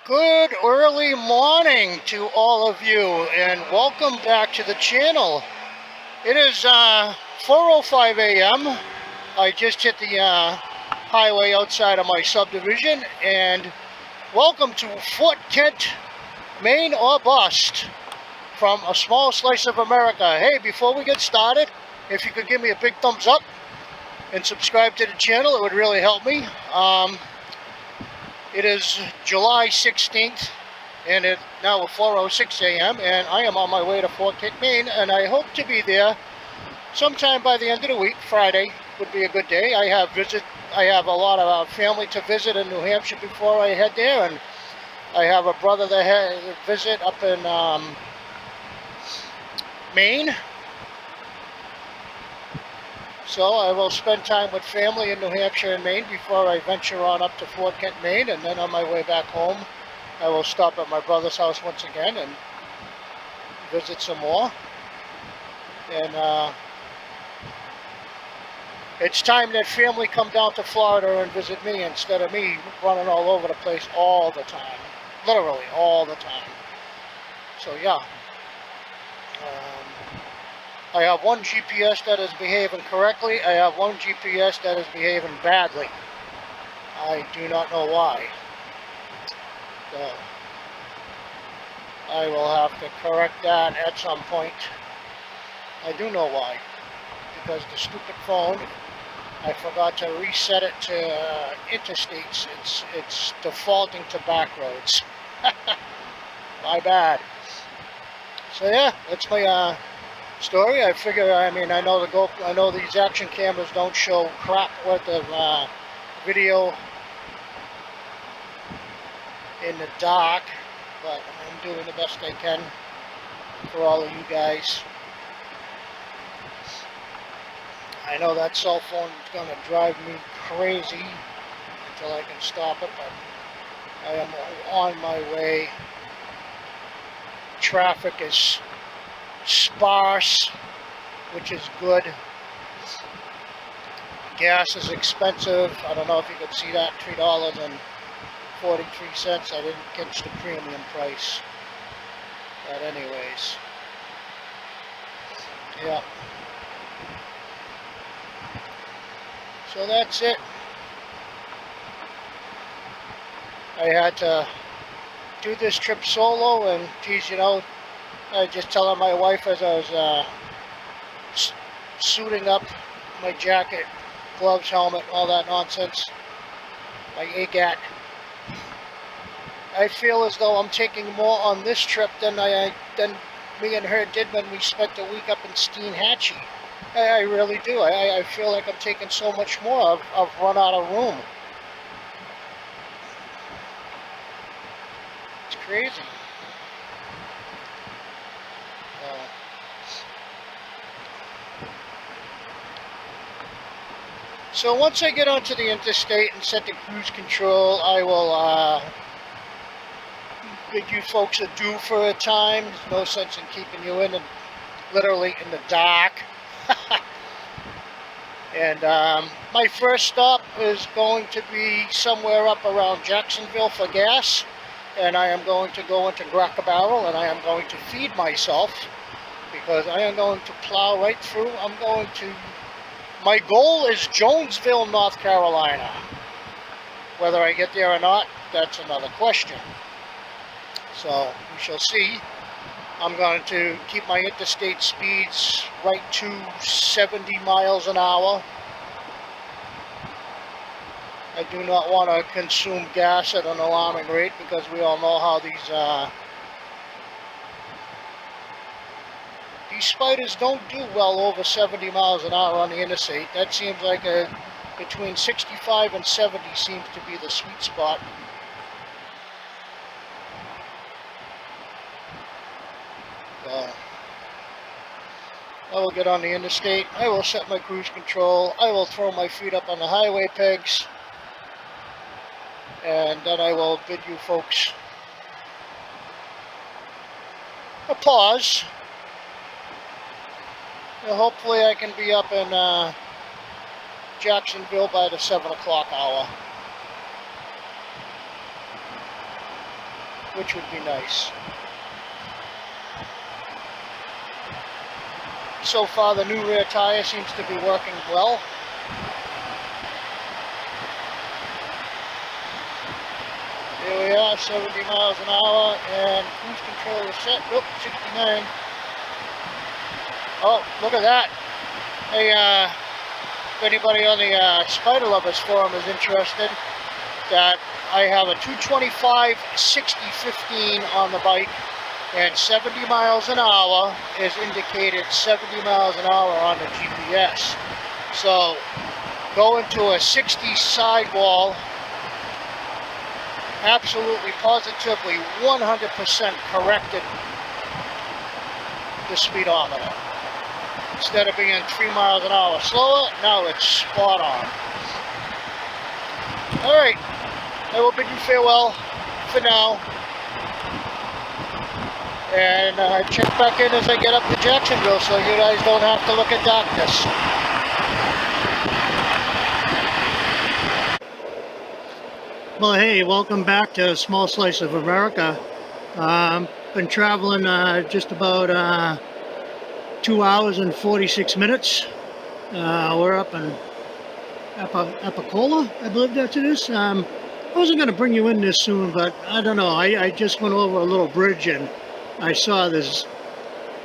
Good early morning to all of you, and welcome back to the channel. It is 4:05 a.m. I just hit the highway outside of my subdivision, and welcome to Fort Kent, Maine or bust, from a small slice of America. Hey, before we get started, if you could give me a big thumbs up and subscribe to the channel, it would really help me. It is July 16th, and it's now 4:06 a.m. and I am on my way to Fort Kent, Maine, and I hope to be there sometime by the end of the week. Friday would be a good day. I have a lot of family to visit in New Hampshire before I head there, and I have a brother that visit up in Maine. So I will spend time with family in New Hampshire and Maine before I venture on up to Fort Kent, Maine, and then on my way back home, I will stop at my brother's house once again and visit some more. And it's time that family come down to Florida and visit me instead of me running all over the place all the time. Literally all the time. So yeah. I have one GPS that is behaving correctly. I have one GPS that is behaving badly. I do not know why. So I will have to correct that at some point. I do know why. Because the stupid phone, I forgot to reset it to interstates. It's defaulting to back roads. My bad. So yeah, that's my story. I figure, I know these action cameras don't show crap worth of video in the dark, but I'm doing the best I can for all of you guys. I know that cell phone is going to drive me crazy until I can stop it, but I am on my way. Traffic is sparse, which is good. Gas is expensive. I don't know if you could see that, $3.43. I didn't catch the premium price. But anyways, yeah. So that's it. I had to do this trip solo, and geez, you know, I just telling my wife as I was suiting up my jacket, gloves, helmet, all that nonsense, my AGAT. I feel as though I'm taking more on this trip than me and her did when we spent a week up in Steenhatchee. I really do. I feel like I'm taking so much more. I've run out of room. It's crazy. So once I get onto the interstate and set the cruise control, I will bid you folks adieu for a time. There's no sense in keeping you literally in the dark. And my first stop is going to be somewhere up around Jacksonville for gas. And I am going to go into Cracker Barrel, and I am going to feed myself because I am going to plow right through. My goal is Jonesville, North Carolina. Whether I get there or not, that's another question. So we shall see. I'm going to keep my interstate speeds right to 70 miles an hour. I do not want to consume gas at an alarming rate because we all know how these spiders don't do well over 70 miles an hour on the interstate. That seems like between 65 and 70 seems to be the sweet spot. So I will get on the interstate. I will set my cruise control. I will throw my feet up on the highway pegs. And then I will bid you folks a pause. And hopefully I can be up in Jacksonville by the 7 o'clock hour. which would be nice. So far, the new rear tire seems to be working well. Here we are, 70 miles an hour, and cruise control is set. Nope, 69. Oh, look at that. Hey, if anybody on the Spider Lovers forum is interested, that I have a 225 60/15 on the bike, and 70 miles an hour is indicated 70 miles an hour on the GPS. So, going to a 60 sidewall, absolutely, positively, 100% corrected the speedometer. Instead of being 3 miles an hour slower, now it's spot on. Alright, I will bid you farewell for now. And check back in as I get up to Jacksonville so you guys don't have to look at darkness. Well, hey, welcome back to Small Slice of America. Been traveling just about 2 hours and 46 minutes. We're up in Apicella, I believe that's it is. I wasn't going to bring you in this soon, but I don't know. I just went over a little bridge and I saw this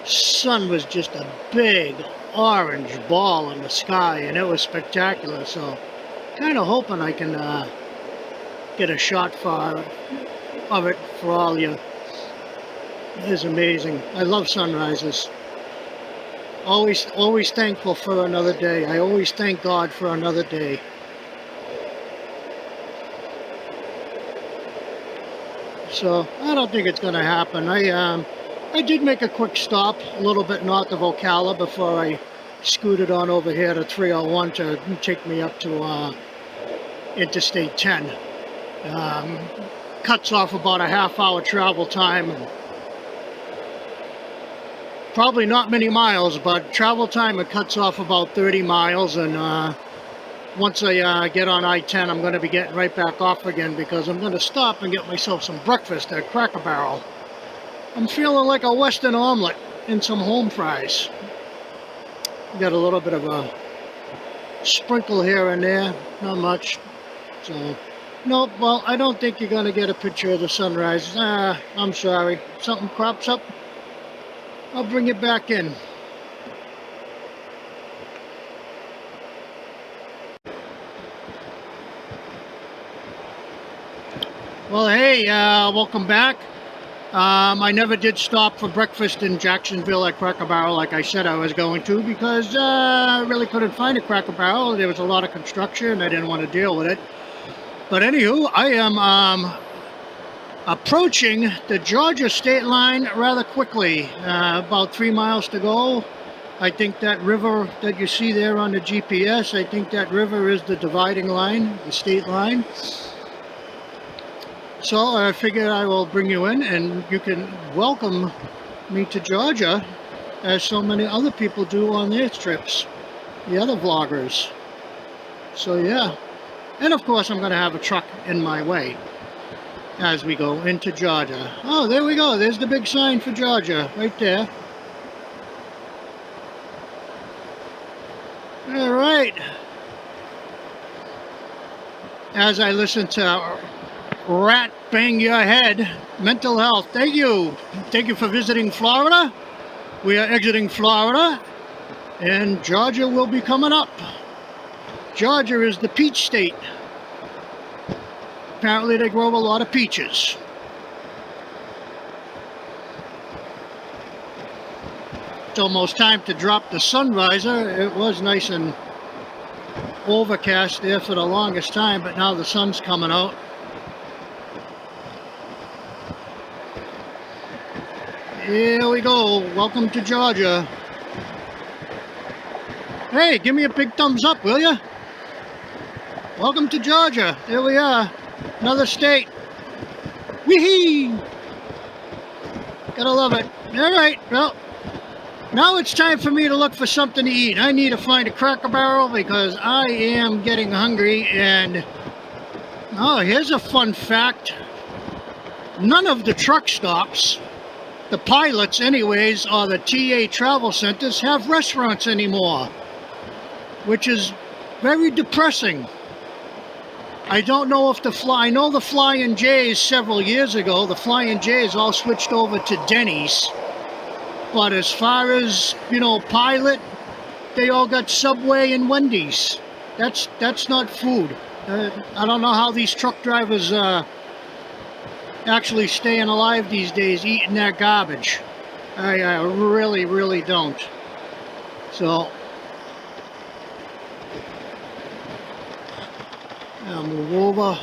sun was just a big orange ball in the sky, and it was spectacular. So kind of hoping I can get a shot of it for all you. It is amazing. I love sunrises. Always thankful for another day. I always thank God for another day. So I don't think it's going to happen. I did make a quick stop a little bit north of Ocala before I scooted on over here to 301 to take me up to Interstate 10. Cuts off about a half-hour travel time. Probably not many miles, but travel time, it cuts off about 30 miles. And once I get on I-10, I'm going to be getting right back off again because I'm going to stop and get myself some breakfast at Cracker Barrel. I'm feeling like a Western omelet and some home fries. Got a little bit of a sprinkle here and there, not much. So, no, well, I don't think you're going to get a picture of the sunrise. I'm sorry. Something crops up, I'll bring it back in. Well, hey, welcome back. I never did stop for breakfast in Jacksonville at Cracker Barrel like I said I was going to because I really couldn't find a Cracker Barrel. There was a lot of construction and I didn't want to deal with it. But anywho, I am approaching the Georgia state line rather quickly. About 3 miles to go. I think that river that you see there on the GPS, I think that river is the dividing line, the state line. So I figured I will bring you in and you can welcome me to Georgia as so many other people do on their trips, the other vloggers. So yeah, and of course I'm going to have a truck in my way as we go into Georgia. Oh, there we go. There's the big sign for Georgia right there. All right. As I listen to Rat Bang Your Head, Mental Health. Thank you. Thank you for visiting Florida. We are exiting Florida and Georgia will be coming up. Georgia is the peach state. Apparently they grow a lot of peaches. It's almost time to drop the sun visor. It was nice and overcast there for the longest time, but now the sun's coming out. Here we go. Welcome to Georgia. Hey, give me a big thumbs up, will you? Welcome to Georgia. There we are. Another state. Wee-hee! Gotta love it. Alright, well, now it's time for me to look for something to eat. I need to find a Cracker Barrel because I am getting hungry. And oh, here's a fun fact. none of the truck stops, the pilots anyways, or the TA travel centers have restaurants anymore, which is very depressing. I don't know if I know the Flying J's several years ago, the Flying J's all switched over to Denny's. But as far as, you know, pilot, they all got Subway and Wendy's. That's not food. I don't know how these truck drivers actually staying alive these days eating that garbage. I really, really don't. So, I'll move over.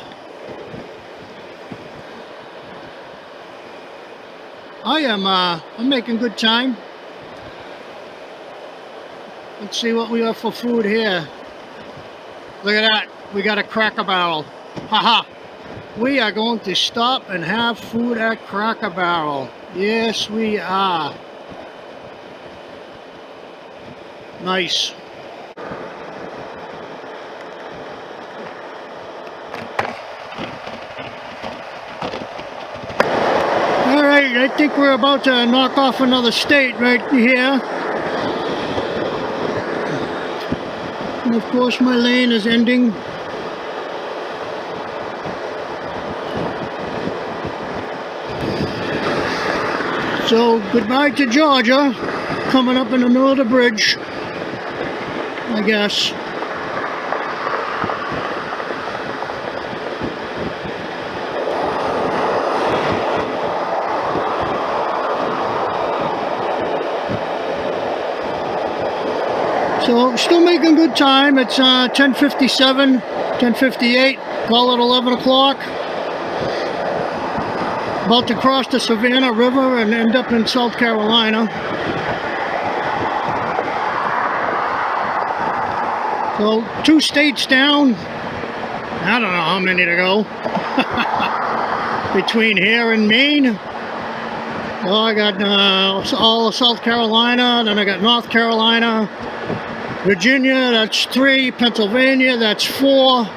I'm making good time. Let's see what we have for food here. Look at that. We got a Cracker Barrel. Haha. We are going to stop and have food at Cracker Barrel. Yes, we are. Nice. Alright, I think we're about to knock off another state right here. And of course my lane is ending. So goodbye to Georgia, coming up in the middle of the bridge, I guess. So still making good time. It's 10:57, 10:58, call it 11 o'clock. About to cross the Savannah River and end up in South Carolina. So 2 states down. I don't know how many to go. Between here and Maine. Well, I got all of South Carolina, then I got North Carolina. Virginia, that's 3. Pennsylvania, that's 4.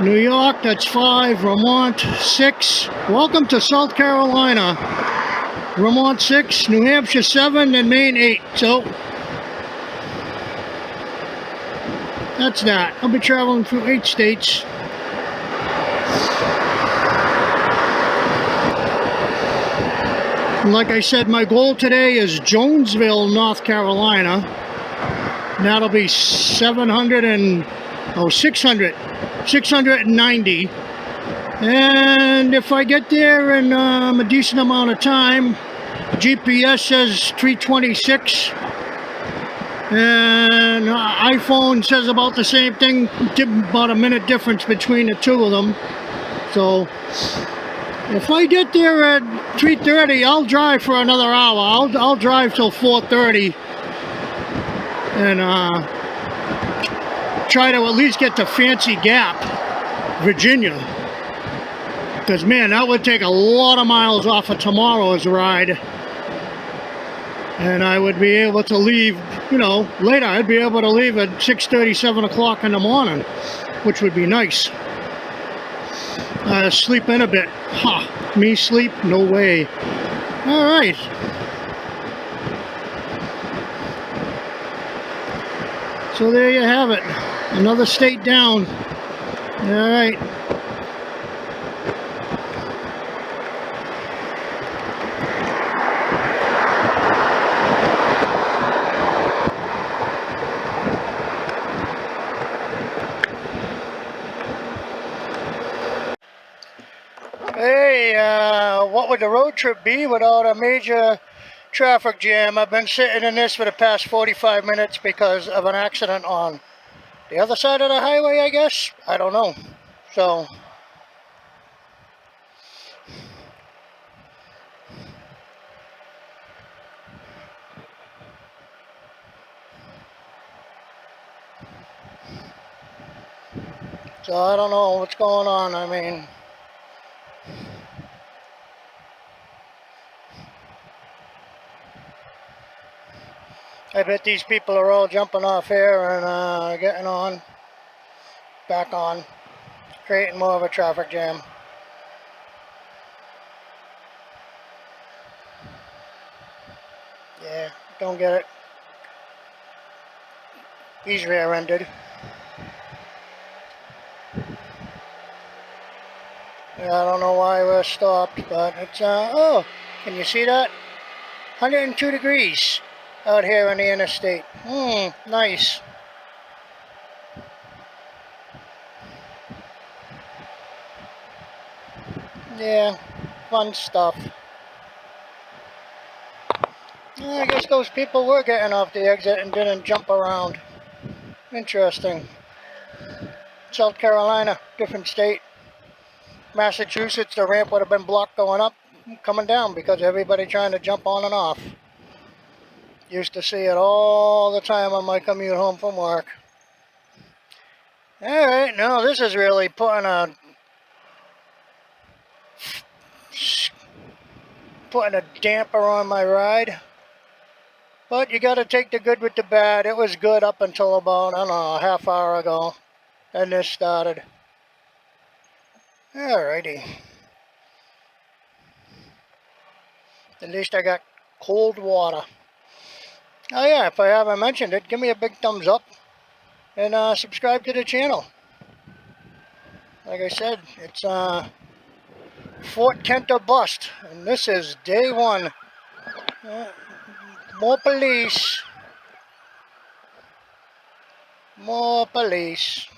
New York, that's 5. Vermont, 6. Welcome to South Carolina. Vermont, 6. New Hampshire, 7. And Maine, 8. So, that's that. I'll be traveling through 8 states. And like I said, my goal today is Jonesville, North Carolina. And that'll be 690. And if I get there in a decent amount of time, GPS says 326. And iPhone says about the same thing, about a minute difference between the two of them. So if I get there at 3:30, I'll drive for another hour. I'll drive till 4:30 and try to at least get to Fancy Gap, Virginia. Because man, that would take a lot of miles off of tomorrow's ride. And I would be able to leave, you know, later. I'd be able to leave at 6:30, 7 o'clock in the morning, which would be nice. Sleep in a bit. Ha! Me sleep? No way. Alright. So there you have it. Another state down. Alright. Hey, what would the road trip be without a major traffic jam? I've been sitting in this for the past 45 minutes because of an accident on the other side of the highway, I guess. I don't know. So, I don't know what's going on. I mean, I bet these people are all jumping off here and getting on, back on, creating more of a traffic jam. Yeah, don't get it. He's rear-ended. I don't know why we're stopped, but it's, oh, can you see that? 102 degrees out here on the interstate. Nice. Yeah, fun stuff. I guess those people were getting off the exit and didn't jump around. Interesting. South Carolina, different state. Massachusetts, the ramp would have been blocked going up, coming down because everybody trying to jump on and off. Used to see it all the time on my commute home from work. Alright, now this is really putting a damper on my ride. But you gotta take the good with the bad. It was good up until about, I don't know, a half hour ago. And this started. Alrighty. At least I got cold water. Oh yeah, if I haven't mentioned it, give me a big thumbs up. And subscribe to the channel. Like I said, it's Fort Kent or bust. And this is day one. More police. More police.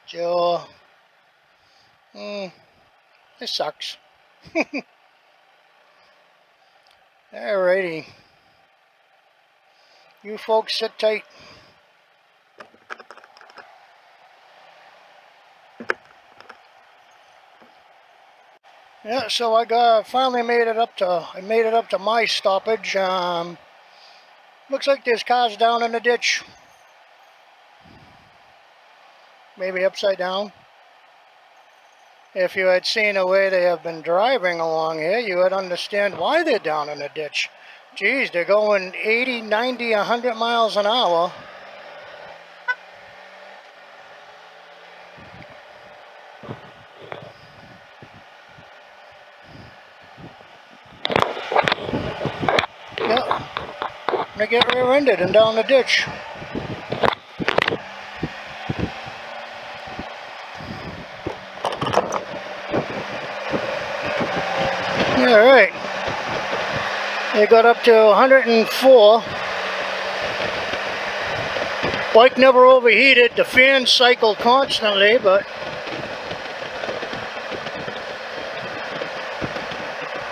Joe. This sucks. Alrighty. You folks sit tight. Yeah, so I finally made it up to my stoppage. Looks like there's cars down in the ditch. Maybe upside down. If you had seen the way they have been driving along here, you would understand why they're down in the ditch. Geez, they're going 80, 90, 100 miles an hour. Yep. They get rear-ended and down the ditch. Alright. They got up to 104. Bike never overheated. The fan cycled constantly, but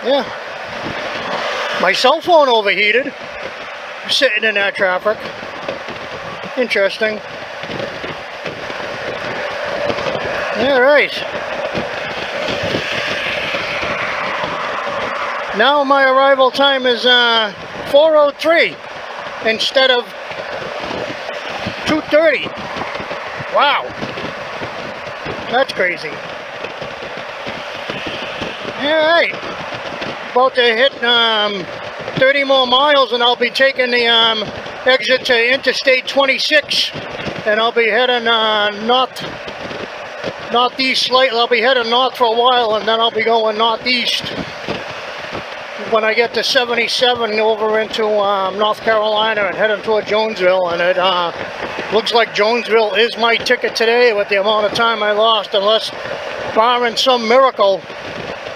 yeah. My cell phone overheated. Sitting in that traffic. Interesting. Alright. Now my arrival time is 4:03 instead of 2:30. Wow. That's crazy. Alright. About to hit 30 more miles and I'll be taking the exit to Interstate 26 and I'll be heading northeast slightly. I'll be heading north for a while and then I'll be going northeast when I get to 77 over into North Carolina and heading toward Jonesville. And it looks like Jonesville is my ticket today with the amount of time I lost, unless barring some miracle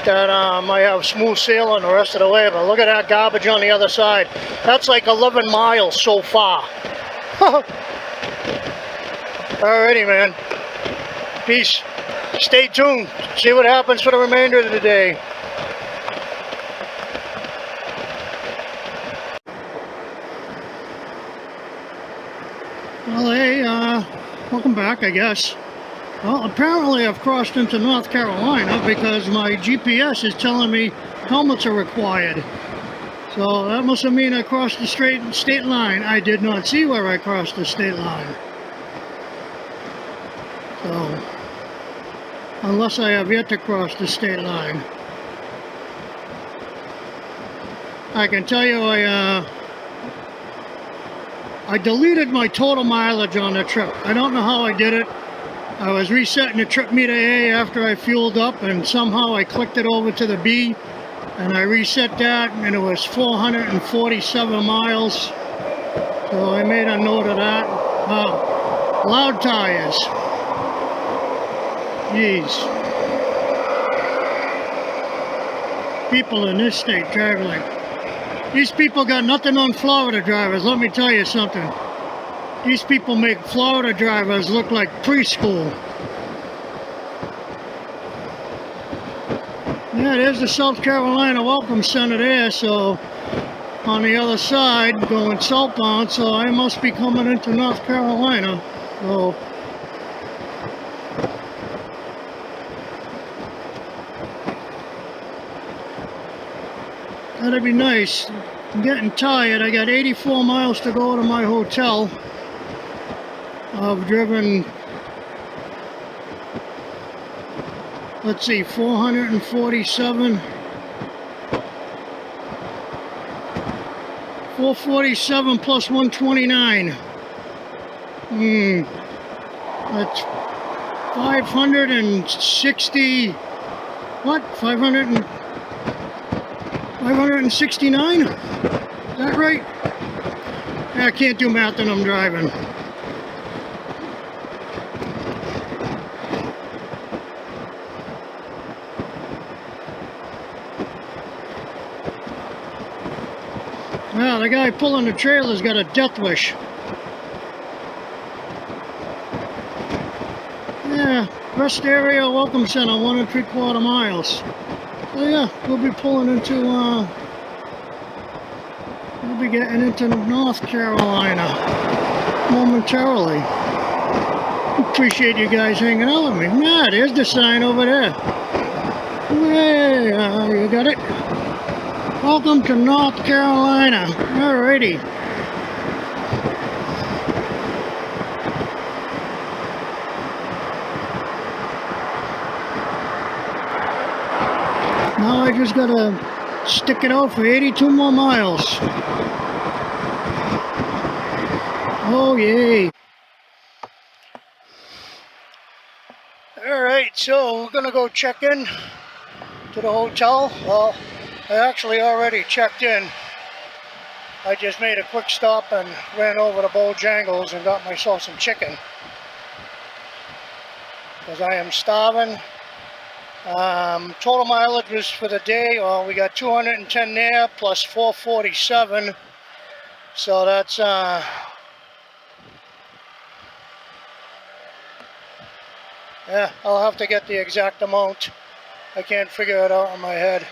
that I have smooth sailing the rest of the way. But look at that garbage on the other side. That's like 11 miles so far. Alrighty, man. Peace. Stay tuned. See what happens for the remainder of the day. Well, hey, welcome back, I guess. Well, apparently I've crossed into North Carolina because my GPS is telling me helmets are required. So that must mean I crossed the state line. I did not see where I crossed the state line. So, unless I have yet to cross the state line. I can tell you I deleted my total mileage on the trip. I don't know how I did it. I was resetting the trip meter A after I fueled up and somehow I clicked it over to the B and I reset that, and it was 447 miles. So I made a note of that. Loud tires. Jeez. People in this state drive like... These people got nothing on Florida drivers, let me tell you something. These people make Florida drivers look like preschool. Yeah, there's the South Carolina Welcome Center there, so on the other side, going southbound, so I must be coming into North Carolina. So that'd be nice. I'm getting tired. I got 84 miles to go to my hotel. I've driven, let's see, 447. 447 plus 129. That's 560. What? 569? Is that right? I can't do math when I'm driving. Well, the guy pulling the trailer's got a death wish. Yeah, rest area welcome center, 1 3/4 miles. So yeah, we'll be pulling into, we'll be getting into North Carolina momentarily. Appreciate you guys hanging out with me. Yeah, there's the sign over there. Hey, you got it? Welcome to North Carolina. Alrighty. Now I just gotta stick it out for 82 more miles. Oh yay. Alright, so we're gonna go check in to the hotel. Well, I actually already checked in. I just made a quick stop and ran over to Bojangles and got myself some chicken. Because I am starving. Total mileage was for the day, well, we got 210 there plus 447. So that's, yeah, I'll have to get the exact amount. I can't figure it out in my head.